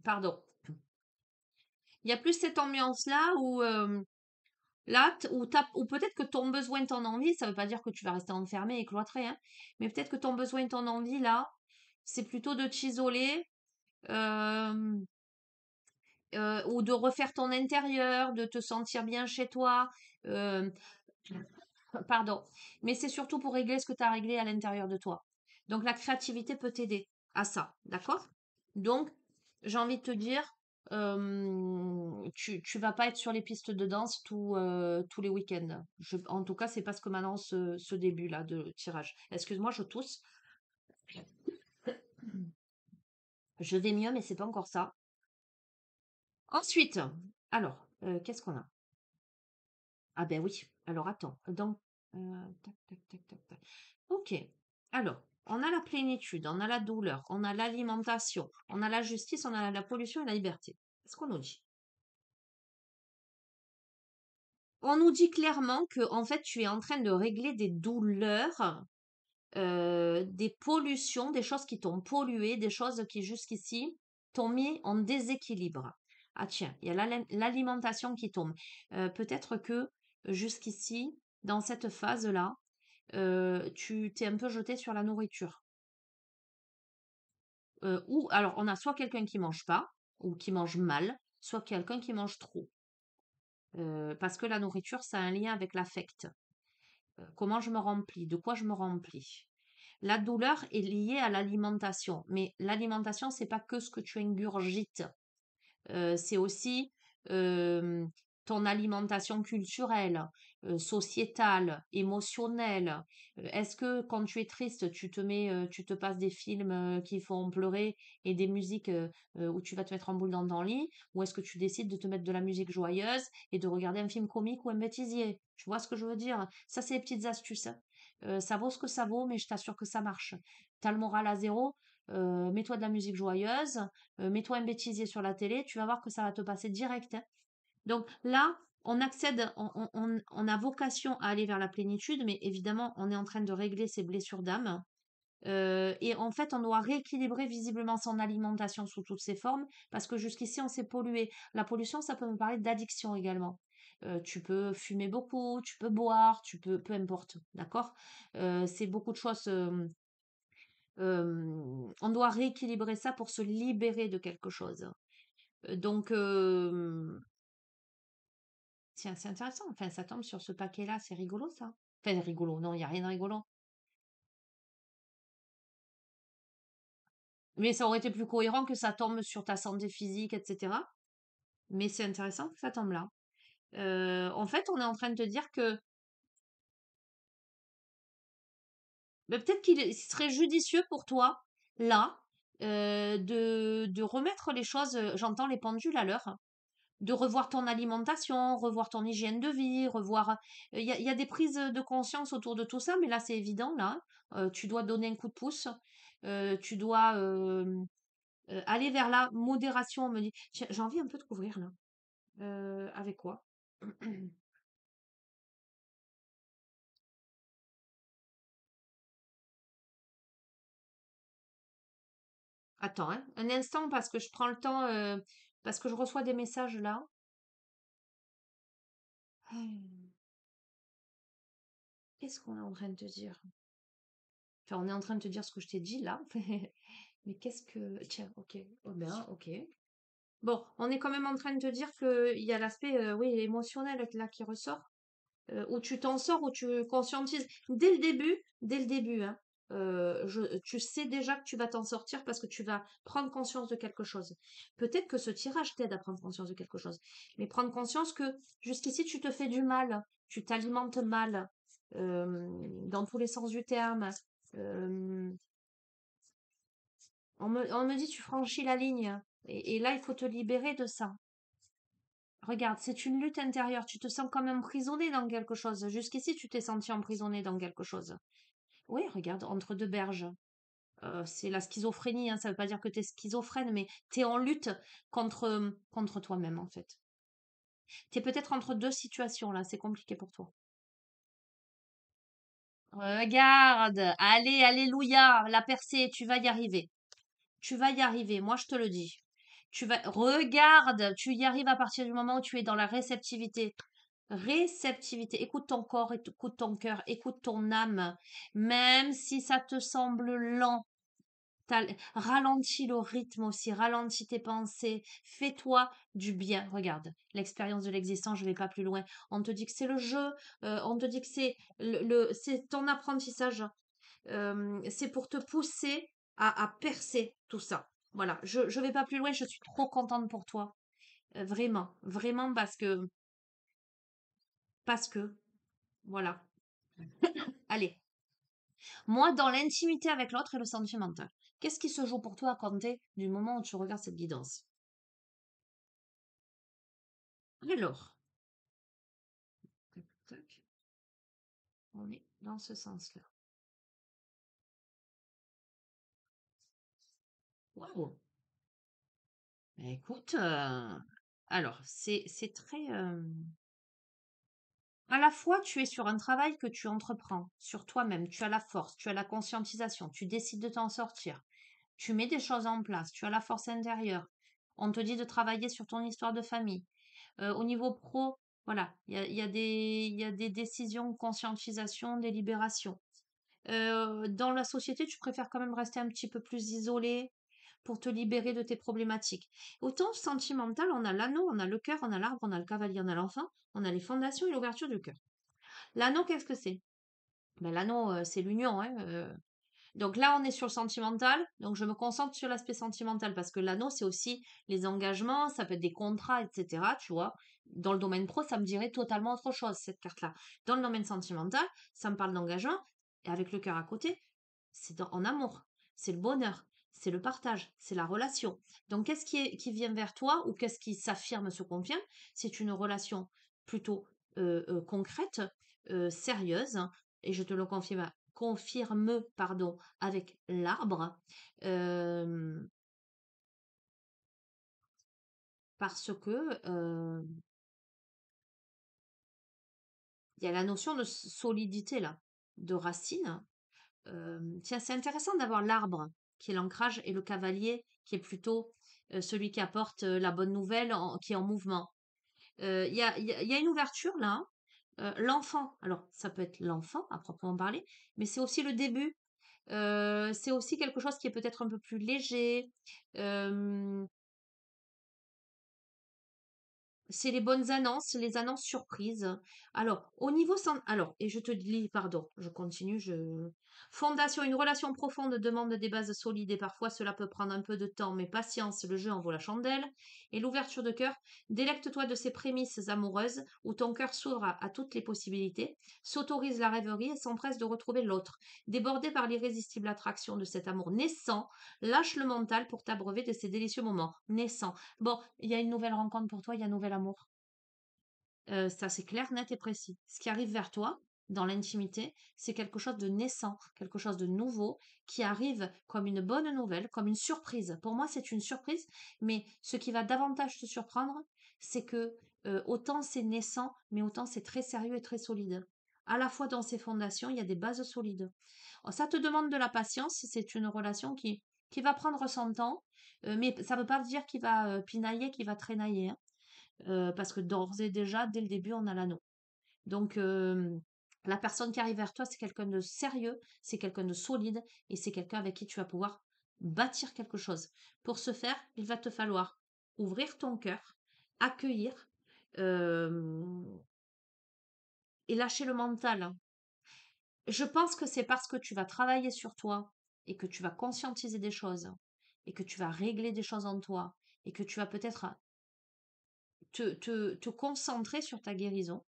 Pardon. Il y a plus cette ambiance-là où, ou peut-être que ton besoin, ton envie, ça veut pas dire que tu vas rester enfermé et cloîtré, hein, mais peut-être que ton besoin, ton envie, là, c'est plutôt de t'isoler, euh, ou de refaire ton intérieur, de te sentir bien chez toi. euh, Pardon. Mais c'est surtout pour régler ce que tu as réglé à l'intérieur de toi. Donc la créativité peut t'aider à ça, d'accord? Donc, j'ai envie de te dire, Tu vas pas être sur les pistes de danse tous les week-ends. En tout cas, c'est pas ce que m'annonce ce début-là de tirage. Excuse-moi, je tousse. Je vais mieux, mais c'est pas encore ça. Ensuite, alors, qu'est-ce qu'on a? Ah ben oui. Alors attends. Donc, tac, tac, tac, tac, tac. Ok. Alors, on a la plénitude, on a la douleur, on a l'alimentation, on a la justice, on a la pollution et la liberté. Qu'est-ce qu'on nous dit? On nous dit clairement que en fait, tu es en train de régler des douleurs, des pollutions, des choses qui t'ont pollué, des choses qui jusqu'ici t'ont mis en déséquilibre. Ah tiens, il y a l'alimentation qui tombe. Peut-être que jusqu'ici, dans cette phase-là, tu t'es un peu jeté sur la nourriture. Ou alors on a soit quelqu'un qui mange pas, ou qui mange mal, soit quelqu'un qui mange trop. Parce que la nourriture, ça a un lien avec l'affect. Comment je me remplis, de quoi je me remplis. La douleur est liée à l'alimentation, mais l'alimentation, c'est pas que ce que tu ingurgites. C'est aussi euh, ton alimentation culturelle, sociétale, émotionnelle. Est-ce que quand tu es triste, tu te passes des films qui font pleurer et des musiques où tu vas te mettre en boule dans ton lit, ou est-ce que tu décides de te mettre de la musique joyeuse et de regarder un film comique ou un bêtisier? Tu vois ce que je veux dire? Ça, c'est les petites astuces, hein. Ça vaut ce que ça vaut, mais je t'assure que ça marche. T'as le moral à zéro, mets-toi de la musique joyeuse, mets-toi un bêtisier sur la télé, tu vas voir que ça va te passer direct, hein. Donc là, on accède, on a vocation à aller vers la plénitude, mais évidemment, on est en train de régler ses blessures d'âme. Et en fait, on doit rééquilibrer visiblement son alimentation sous toutes ses formes, parce que jusqu'ici, on s'est pollué. La pollution, ça peut me parler d'addiction également. Tu peux fumer beaucoup, tu peux boire, peu importe, d'accord? C'est beaucoup de choses. On doit rééquilibrer ça pour se libérer de quelque chose. Donc, tiens, c'est intéressant. Enfin, ça tombe sur ce paquet-là, c'est rigolo ça. Enfin, rigolo, non, il n'y a rien de rigolo. Mais ça aurait été plus cohérent que ça tombe sur ta santé physique, etc. Mais c'est intéressant que ça tombe là. En fait, on est en train de te dire que peut-être qu'il serait judicieux pour toi, là, de remettre les choses, j'entends les pendules à l'heure, de revoir ton alimentation, revoir ton hygiène de vie, revoir. Il y a des prises de conscience autour de tout ça, mais là, c'est évident, là, hein. Tu dois donner un coup de pouce. Tu dois aller vers la modération. On me dit, tiens, j'ai envie un peu de couvrir, là. Avec quoi? Attends, hein, un instant, parce que je prends le temps, parce que je reçois des messages là. Qu'est-ce qu'on est en train de te dire? Enfin, on est en train de te dire ce que je t'ai dit là. Mais qu'est-ce que... Tiens, ok. Oh ben, ok. Bon, on est quand même en train de te dire qu'il y a l'aspect, oui, émotionnel là qui ressort, où tu t'en sors, où tu conscientises. Dès le début, hein, tu sais déjà que tu vas t'en sortir parce que tu vas prendre conscience de quelque chose. Peut-être que ce tirage t'aide à prendre conscience de quelque chose, mais prendre conscience que jusqu'ici tu te fais du mal, tu t'alimentes mal, dans tous les sens du terme. Euh, on me dit tu franchis la ligne, et là il faut te libérer de ça. Regarde, c'est une lutte intérieure. Tu te sens comme emprisonné dans quelque chose. Jusqu'ici, tu t'es senti emprisonné dans quelque chose. Oui, regarde, entre deux berges. C'est la schizophrénie, hein. Ça veut pas dire que tu es schizophrène, mais tu es en lutte contre toi-même, en fait. Tu es peut-être entre deux situations, là. C'est compliqué pour toi. Regarde, allez, alléluia, la percée, tu vas y arriver. Tu vas y arriver, moi je te le dis. Regarde, tu y arrives à partir du moment où tu es dans la réceptivité. Réceptivité, écoute ton corps, écoute ton cœur, écoute ton âme, même si ça te semble lent. Ralentis le rythme aussi, ralentis tes pensées, fais-toi du bien. Regarde, l'expérience de l'existence, je vais pas plus loin. On te dit que c'est le jeu, on te dit que c'est ton apprentissage, c'est pour te pousser à percer tout ça. Voilà, je vais pas plus loin, je suis trop contente pour toi. Vraiment, vraiment parce que, voilà. Allez, moi, dans l'intimité avec l'autre et le sentimental, qu'est-ce qui se joue pour toi à compter du moment où tu regardes cette guidance? Alors, tac, tac, on est dans ce sens-là. Waouh! Bah, écoute, alors, c'est très, à la fois, tu es sur un travail que tu entreprends sur toi-même, tu as la force, tu as la conscientisation, tu décides de t'en sortir, tu mets des choses en place, tu as la force intérieure. On te dit de travailler sur ton histoire de famille. Au niveau pro, voilà, il y a des décisions, conscientisation, délibération. Dans la société, tu préfères quand même rester un petit peu plus isolé pour te libérer de tes problématiques. Autant sentimental, on a l'anneau, on a le cœur, on a l'arbre, on a le cavalier, on a l'enfant, on a les fondations et l'ouverture du cœur. L'anneau, qu'est-ce que c'est? Ben, l'anneau, c'est l'union, hein. Donc là, on est sur le sentimental. Donc je me concentre sur l'aspect sentimental parce que l'anneau, c'est aussi les engagements, ça peut être des contrats, etc. Tu vois. Dans le domaine pro, ça me dirait totalement autre chose, cette carte-là. Dans le domaine sentimental, ça me parle d'engagement. Et avec le cœur à côté, en amour. C'est le bonheur, c'est le partage, c'est la relation. Donc qu'est-ce qui vient vers toi ou qu'est-ce qui s'affirme, se confirme? C'est une relation plutôt concrète, sérieuse, et je te le confirme, pardon, avec l'arbre, euh, parce que il y a la notion de solidité là, de racine. Tiens, c'est intéressant d'avoir l'arbre qui est l'ancrage et le cavalier qui est plutôt celui qui apporte la bonne nouvelle, qui est en mouvement. Il y a une ouverture là, hein. L'enfant, alors ça peut être l'enfant à proprement parler, mais c'est aussi le début. C'est aussi quelque chose qui est peut-être un peu plus léger. Euh, C'est les annonces surprises. Alors, alors, et je te lis, pardon, je continue, Fondation, une relation profonde demande des bases solides et parfois cela peut prendre un peu de temps, mais patience, le jeu en vaut la chandelle. Et l'ouverture de cœur, délecte-toi de ces prémices amoureuses où ton cœur s'ouvre à toutes les possibilités, s'autorise la rêverie et s'empresse de retrouver l'autre. Débordé par l'irrésistible attraction de cet amour naissant, lâche le mental pour t'abreuver de ces délicieux moments. Naissant. Bon, il y a une nouvelle rencontre pour toi, il y a un nouvel amour. Ça, c'est clair, net et précis. Ce qui arrive vers toi, dans l'intimité, c'est quelque chose de naissant, quelque chose de nouveau, qui arrive comme une bonne nouvelle, comme une surprise. Pour moi, c'est une surprise, mais ce qui va davantage te surprendre, c'est que autant c'est naissant, mais autant c'est très sérieux et très solide. À la fois dans ses fondations, il y a des bases solides. Ça te demande de la patience, c'est une relation qui va prendre son temps, mais ça ne veut pas dire qu'il va pinailler, qu'il va traînailler, hein, parce que d'ores et déjà, dès le début, on a l'anneau. Donc, la personne qui arrive vers toi, c'est quelqu'un de sérieux, c'est quelqu'un de solide, et c'est quelqu'un avec qui tu vas pouvoir bâtir quelque chose. Pour ce faire, il va te falloir ouvrir ton cœur, accueillir, euh, et lâcher le mental, hein. Je pense que c'est parce que tu vas travailler sur toi et que tu vas conscientiser des choses et que tu vas régler des choses en toi et que tu vas peut-être te concentrer sur ta guérison,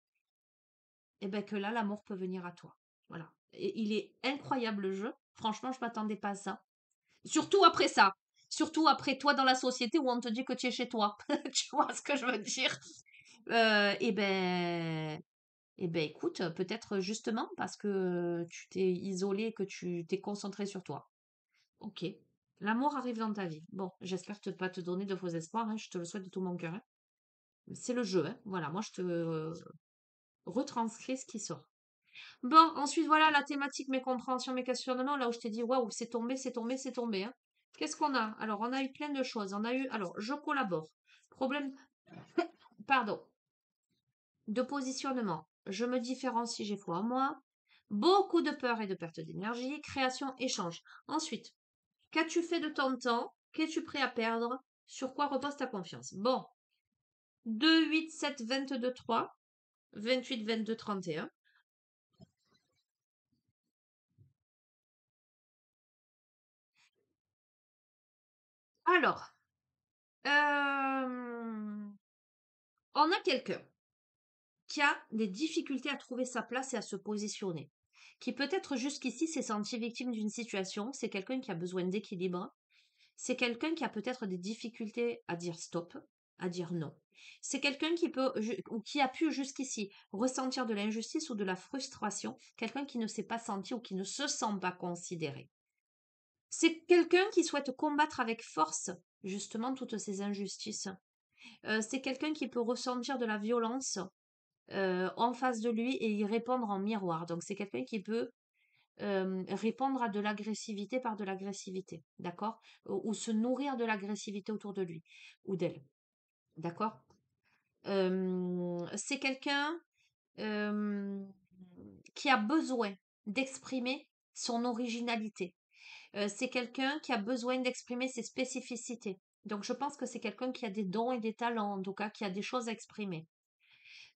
et ben que là, l'amour peut venir à toi. Voilà. Et il est incroyable le jeu. Franchement, je m'attendais pas à ça. Surtout après ça. Surtout après toi dans la société où on te dit que tu es chez toi. Tu vois ce que je veux dire? Et ben, écoute, peut-être justement parce que tu t'es isolé, que tu t'es concentré sur toi. Ok. L'amour arrive dans ta vie. Bon, j'espère te pas te donner de faux espoirs, hein, je te le souhaite de tout mon cœur, hein. C'est le jeu, hein. Voilà, moi je te retranscris ce qui sort. Bon, ensuite voilà la thématique, mes compréhensions, mes questionnements, là où je t'ai dit waouh, c'est tombé, c'est tombé, c'est tombé, hein. Qu'est-ce qu'on a? Alors, on a eu plein de choses. On a eu, alors, je collabore. Problème, pardon, de positionnement. Je me différencie, j'ai foi en moi. Beaucoup de peur et de perte d'énergie. Création, échange. Ensuite, qu'as-tu fait de ton temps? Qu'es-tu prêt à perdre? Sur quoi repose ta confiance? Bon, 2, 8, 7, 22, 3, 28, 22, 31. Alors, on a quelqu'un qui a des difficultés à trouver sa place et à se positionner, qui peut-être jusqu'ici s'est senti victime d'une situation, c'est quelqu'un qui a besoin d'équilibre, c'est quelqu'un qui a peut-être des difficultés à dire stop, à dire non. C'est quelqu'un qui peut ou qui a pu jusqu'ici ressentir de l'injustice ou de la frustration, quelqu'un qui ne s'est pas senti ou qui ne se sent pas considéré. C'est quelqu'un qui souhaite combattre avec force justement toutes ces injustices. C'est quelqu'un qui peut ressentir de la violence en face de lui et y répondre en miroir. Donc c'est quelqu'un qui peut répondre à de l'agressivité par de l'agressivité, d'accord? Ou se nourrir de l'agressivité autour de lui ou d'elle, d'accord? C'est quelqu'un euh, qui a besoin d'exprimer son originalité. C'est quelqu'un qui a besoin d'exprimer ses spécificités. Donc je pense que c'est quelqu'un qui a des dons et des talents, en tout cas qui a des choses à exprimer.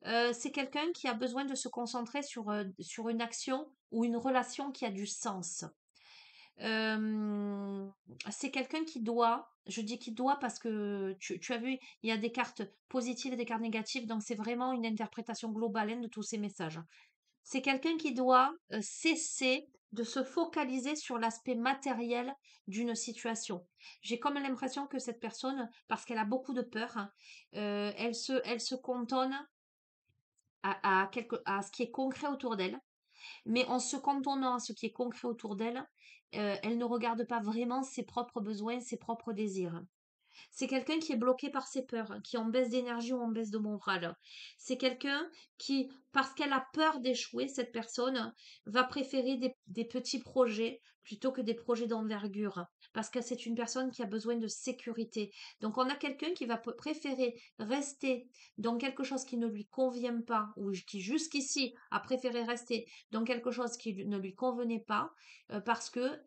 C'est quelqu'un qui a besoin de se concentrer sur une action ou une relation qui a du sens. Euh, c'est quelqu'un qui doit, je dis qui doit parce que tu as vu, il y a des cartes positives et des cartes négatives, donc c'est vraiment une interprétation globale hein, de tous ces messages. C'est quelqu'un qui doit cesser de se focaliser sur l'aspect matériel d'une situation. J'ai comme l'impression que cette personne, parce qu'elle a beaucoup de peur, hein, elle se cantonne à ce qui est concret autour d'elle. Mais en se cantonnant à ce qui est concret autour d'elle, elle ne regarde pas vraiment ses propres besoins, ses propres désirs. C'est quelqu'un qui est bloqué par ses peurs, qui est en baisse d'énergie ou en baisse de morale. C'est quelqu'un qui, parce qu'elle a peur d'échouer, cette personne va préférer des petits projets plutôt que des projets d'envergure. Parce que c'est une personne qui a besoin de sécurité. Donc on a quelqu'un qui va préférer rester dans quelque chose qui ne lui convient pas, ou qui jusqu'ici a préféré rester dans quelque chose qui ne lui convenait pas, parce que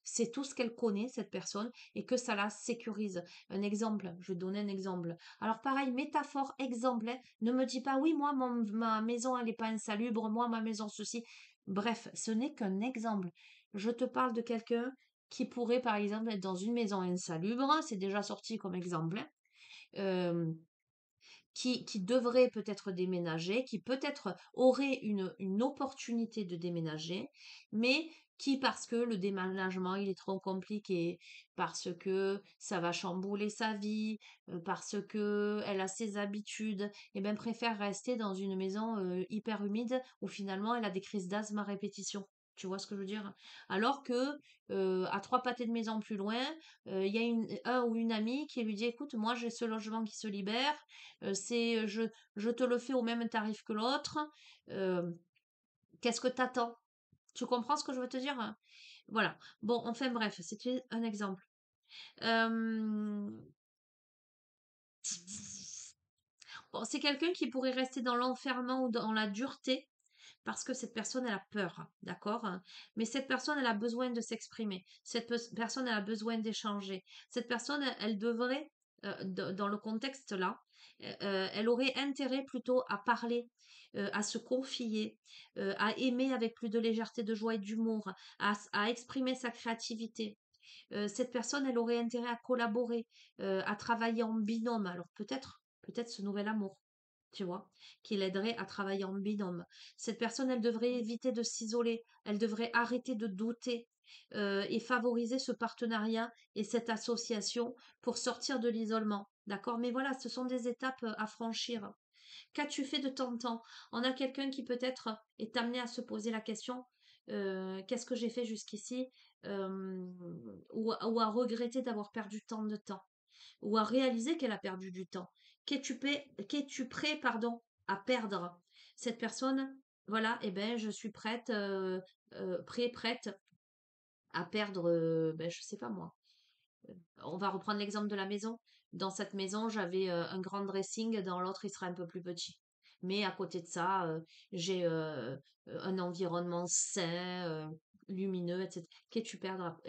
c'est tout ce qu'elle connaît, cette personne, et que ça la sécurise. Un exemple, je vais donner un exemple. Alors pareil, métaphore, exemple, hein, ne me dis pas oui, moi, ma maison, elle n'est pas insalubre, moi, ma maison, ceci. Bref, ce n'est qu'un exemple. Je te parle de quelqu'un qui pourrait, par exemple, être dans une maison insalubre, c'est déjà sorti comme exemple, hein, euh, qui devrait peut-être déménager, qui peut-être aurait une opportunité de déménager, mais qui, parce que le déménagement, il est trop compliqué, parce que ça va chambouler sa vie, parce que elle a ses habitudes, et bien préfère rester dans une maison hyper humide où finalement elle a des crises d'asthme à répétition. Tu vois ce que je veux dire? Alors que à trois pâtés de maison plus loin, il y a un ou une amie qui lui dit, écoute, moi j'ai ce logement qui se libère, c'est je te le fais au même tarif que l'autre. euh, Qu'est-ce que t'attends? Tu comprends ce que je veux te dire? Hein. Voilà. Bon, enfin bref, c'était un exemple. Euh, bon, c'est quelqu'un qui pourrait rester dans l'enfermement ou dans la dureté parce que cette personne, elle a peur, d'accord? Mais cette personne, elle a besoin de s'exprimer. Cette personne, elle a besoin d'échanger. Cette personne, elle devrait, dans le contexte là, elle aurait intérêt plutôt à parler, à se confier, à aimer avec plus de légèreté, de joie et d'humour, à exprimer sa créativité. Cette personne, elle aurait intérêt à collaborer, à travailler en binôme. Alors peut-être ce nouvel amour, tu vois, qui l'aiderait à travailler en binôme. Cette personne, elle devrait éviter de s'isoler, elle devrait arrêter de douter et favoriser ce partenariat et cette association pour sortir de l'isolement. D'accord? Mais voilà, ce sont des étapes à franchir. Qu'as-tu fait de ton temps? On a quelqu'un qui peut-être est amené à se poser la question, qu'est-ce que j'ai fait jusqu'ici? Euh, ou à regretter d'avoir perdu tant de temps, ou à réaliser qu'elle a perdu du temps. Qu'es-tu prêt, pardon, à perdre? Cette personne, voilà, eh ben, je suis prête, prête à perdre, ben, je sais pas moi. On va reprendre l'exemple de la maison. Dans cette maison, j'avais un grand dressing, dans l'autre, il sera un peu plus petit. Mais à côté de ça, j'ai un environnement sain, lumineux, etc.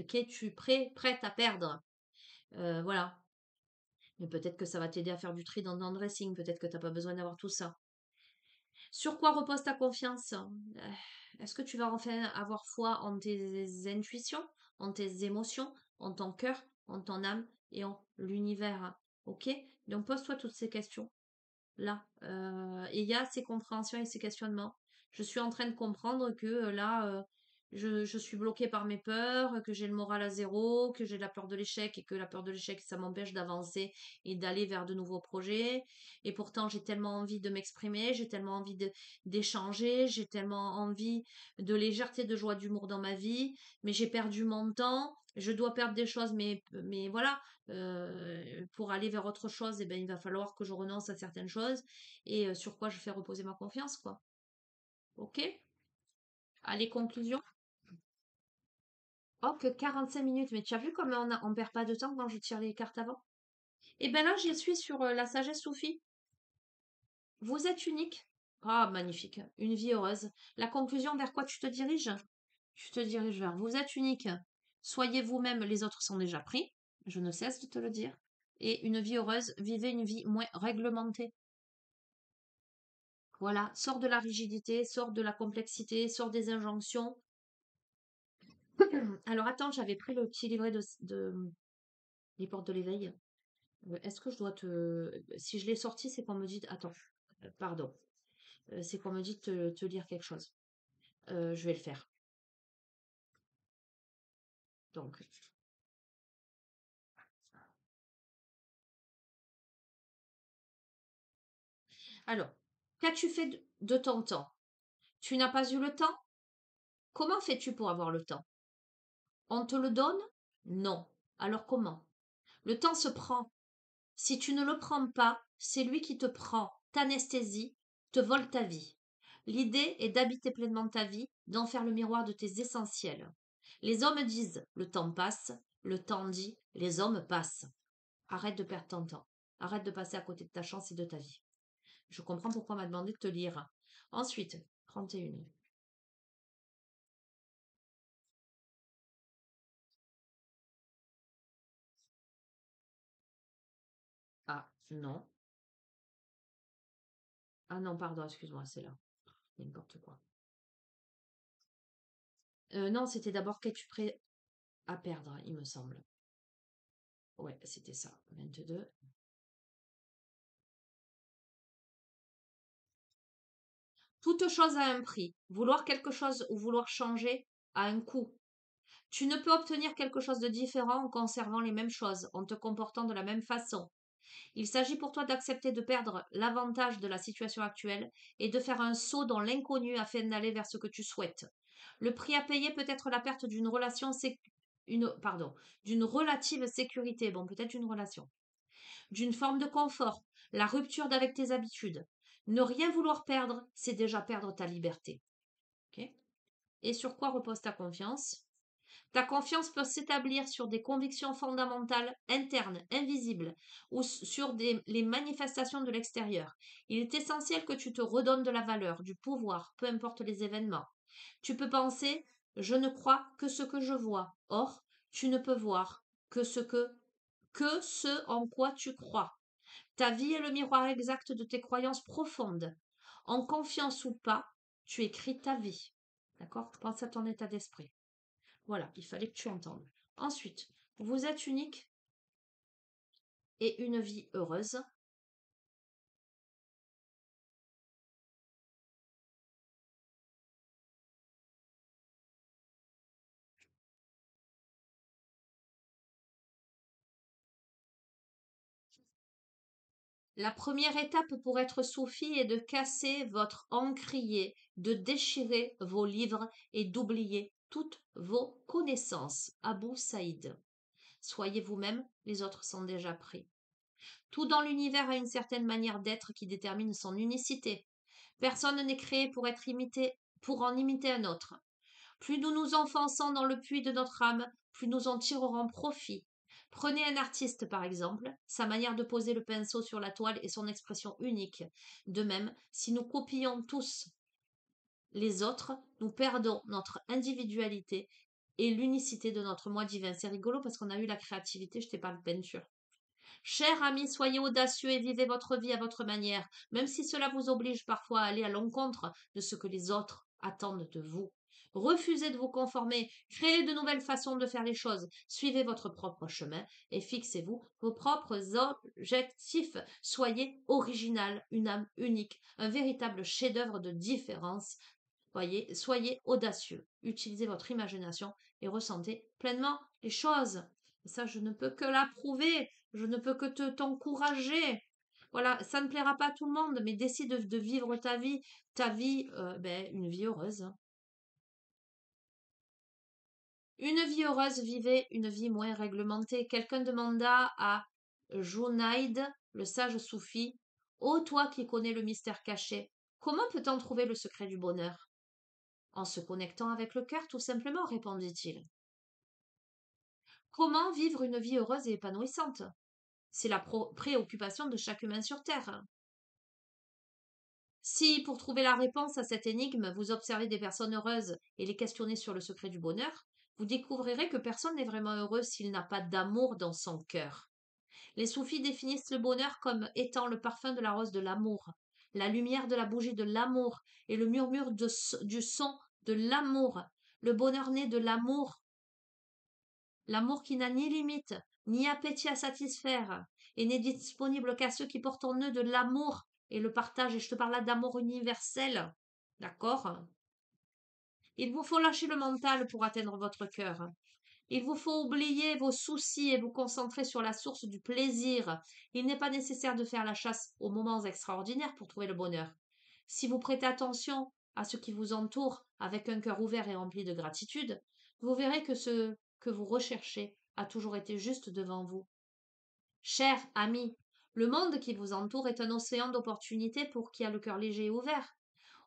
Qu'es-tu prête à perdre? Voilà. Mais peut-être que ça va t'aider à faire du tri dans ton dressing. Peut-être que tu n'as pas besoin d'avoir tout ça. Sur quoi repose ta confiance? Est-ce que tu vas enfin avoir foi en tes intuitions, en tes émotions, en ton cœur? en ton âme et en l'univers. Ok? Donc pose-toi toutes ces questions là. Et il y a ces compréhensions et ces questionnements. Je suis en train de comprendre que là, je suis bloquée par mes peurs, que j'ai le moral à zéro, que j'ai la peur de l'échec et que la peur de l'échec, ça m'empêche d'avancer et d'aller vers de nouveaux projets. Et pourtant, j'ai tellement envie de m'exprimer, j'ai tellement envie d'échanger, j'ai tellement envie de légèreté, de joie, d'humour dans ma vie, mais j'ai perdu mon temps. Je dois perdre des choses, mais voilà, pour aller vers autre chose, eh ben, il va falloir que je renonce à certaines choses et sur quoi je fais reposer ma confiance, quoi. Ok? Allez, conclusion. Oh, que 45 minutes, mais tu as vu comme on perd pas de temps quand je tire les cartes avant? Et ben là, j'y suis sur la sagesse soufie. Vous êtes unique. Ah, magnifique. Une vie heureuse. La conclusion, vers quoi tu te diriges? Tu te diriges vers vous êtes unique. Soyez vous-même, les autres sont déjà pris. Je ne cesse de te le dire. Et une vie heureuse, vivez une vie moins réglementée. Voilà, sors de la rigidité, sors de la complexité, sors des injonctions. Alors attends, j'avais pris le petit livret des portes de l'éveil. Est-ce que je dois te... Si je l'ai sorti, c'est qu'on me dit... Attends, pardon. C'est qu'on me dit de te lire quelque chose. Je vais le faire. Donc, alors, qu'as-tu fait de ton temps? Tu n'as pas eu le temps? Comment fais-tu pour avoir le temps? On te le donne? Non. Alors comment? Le temps se prend. Si tu ne le prends pas, c'est lui qui te prend, t'anesthésie, te vole ta vie. L'idée est d'habiter pleinement ta vie, d'en faire le miroir de tes essentiels. Les hommes disent le temps passe, le temps dit les hommes passent. Arrête de perdre ton temps. Arrête de passer à côté de ta chance et de ta vie. Je comprends pourquoi on m'a demandé de te lire. Ensuite, 31. Ah, non. Ah non, pardon, excuse-moi, c'est là. N'importe quoi. Non, c'était d'abord qu'es-tu prêt à perdre, il me semble. Ouais, c'était ça. 22. Toute chose a un prix. Vouloir quelque chose ou vouloir changer a un coût. Tu ne peux obtenir quelque chose de différent en conservant les mêmes choses, en te comportant de la même façon. Il s'agit pour toi d'accepter de perdre l'avantage de la situation actuelle et de faire un saut dans l'inconnu afin d'aller vers ce que tu souhaites. Le prix à payer peut être la perte d'une relation d'une relative sécurité, bon peut-être une relation, d'une forme de confort, la rupture d'avec tes habitudes. Ne rien vouloir perdre, c'est déjà perdre ta liberté. Ok. Et sur quoi repose ta confiance? Ta confiance peut s'établir sur des convictions fondamentales, internes, invisibles, ou sur les manifestations de l'extérieur. Il est essentiel que tu te redonnes de la valeur, du pouvoir, peu importe les événements. Tu peux penser, je ne crois que ce que je vois. Or, tu ne peux voir que ce en quoi tu crois. Ta vie est le miroir exact de tes croyances profondes. En confiance ou pas, tu écris ta vie. D'accord? Pense à ton état d'esprit. Voilà, il fallait que tu entendes. Ensuite, vous êtes unique et une vie heureuse. La première étape pour être soufi est de casser votre encrier, de déchirer vos livres et d'oublier toutes vos connaissances. Abou Saïd. Soyez vous-même, les autres sont déjà pris. Tout dans l'univers a une certaine manière d'être qui détermine son unicité. Personne n'est créé pour être imité, pour en imiter un autre. Plus nous nous enfonçons dans le puits de notre âme, plus nous en tirerons profit. Prenez un artiste par exemple, sa manière de poser le pinceau sur la toile est son expression unique. De même, si nous copions tous les autres, nous perdons notre individualité et l'unicité de notre moi divin. C'est rigolo parce qu'on a eu la créativité, je t'ai pas de peinture. Chers amis, soyez audacieux et vivez votre vie à votre manière, même si cela vous oblige parfois à aller à l'encontre de ce que les autres attendent de vous. Refusez de vous conformer, créez de nouvelles façons de faire les choses, suivez votre propre chemin et fixez-vous vos propres objectifs. Soyez original, une âme unique, un véritable chef-d'œuvre de différence. Voyez, soyez audacieux, utilisez votre imagination et ressentez pleinement les choses. Et ça, je ne peux que l'approuver, je ne peux que t'encourager. Voilà, ça ne plaira pas à tout le monde, mais décide de vivre ta vie, une vie heureuse, hein. Une vie heureuse, vivez une vie moins réglementée. Quelqu'un demanda à Junaid, le sage soufi, ô toi qui connais le mystère caché, comment peut-on trouver le secret du bonheur? En se connectant avec le cœur, tout simplement, répondit-il. Comment vivre une vie heureuse et épanouissante? C'est la préoccupation de chaque humain sur Terre. Si, pour trouver la réponse à cette énigme, vous observez des personnes heureuses et les questionnez sur le secret du bonheur, vous découvrirez que personne n'est vraiment heureux s'il n'a pas d'amour dans son cœur. Les soufis définissent le bonheur comme étant le parfum de la rose de l'amour, la lumière de la bougie de l'amour et le murmure du son de l'amour. Le bonheur naît de l'amour, l'amour qui n'a ni limite, ni appétit à satisfaire, et n'est disponible qu'à ceux qui portent en eux de l'amour et le partagent. Et je te parle là d'amour universel. D'accord? Il vous faut lâcher le mental pour atteindre votre cœur. Il vous faut oublier vos soucis et vous concentrer sur la source du plaisir. Il n'est pas nécessaire de faire la chasse aux moments extraordinaires pour trouver le bonheur. Si vous prêtez attention à ce qui vous entoure avec un cœur ouvert et rempli de gratitude, vous verrez que ce que vous recherchez a toujours été juste devant vous. Cher ami, le monde qui vous entoure est un océan d'opportunités pour qui a le cœur léger et ouvert.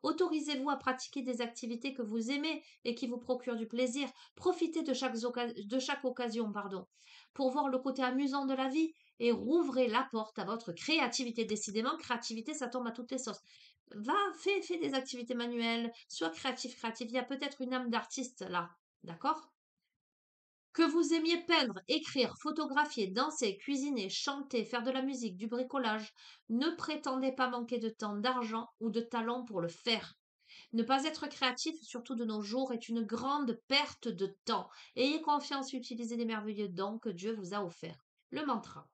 Autorisez-vous à pratiquer des activités que vous aimez et qui vous procurent du plaisir. Profitez de chaque occasion, pour voir le côté amusant de la vie et rouvrez la porte à votre créativité. Décidément, créativité, ça tombe à toutes les sauces. Va, fais des activités manuelles, sois créatif, créatif. Il y a peut-être une âme d'artiste là, d'accord? Que vous aimiez peindre, écrire, photographier, danser, cuisiner, chanter, faire de la musique, du bricolage, ne prétendez pas manquer de temps, d'argent ou de talent pour le faire. Ne pas être créatif, surtout de nos jours, est une grande perte de temps. Ayez confiance et utilisez les merveilleux dons que Dieu vous a offerts. Le mantra.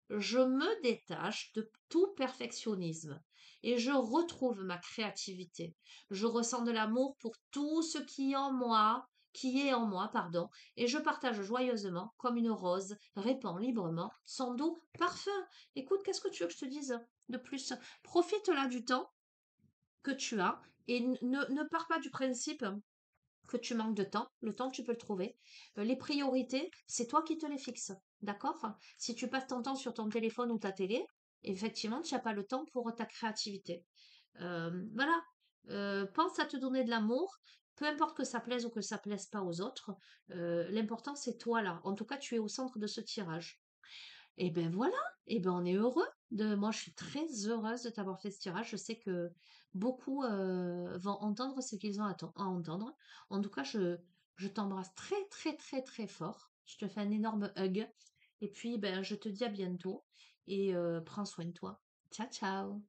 Je me détache de tout perfectionnisme et je retrouve ma créativité. Je ressens de l'amour pour tout ce qui est en moi, et je partage joyeusement comme une rose répand librement son doux parfum. Écoute, qu'est-ce que tu veux que je te dise de plus? Profite là du temps que tu as et ne pars pas du principe que tu manques de temps. Le temps, tu peux le trouver. Les priorités, c'est toi qui te les fixes. D'accord? Si tu passes ton temps sur ton téléphone ou ta télé, effectivement, tu n'as pas le temps pour ta créativité. Voilà. Pense à te donner de l'amour. Peu importe que ça plaise ou que ça plaise pas aux autres, l'important c'est toi là. En tout cas, tu es au centre de ce tirage. Et ben voilà, et ben on est heureux de moi je suis très heureuse de t'avoir fait ce tirage. Je sais que beaucoup vont entendre ce qu'ils ont à entendre. En tout cas, je t'embrasse très très très très fort. Je te fais un énorme hug. Et puis ben je te dis à bientôt et prends soin de toi. Ciao ciao.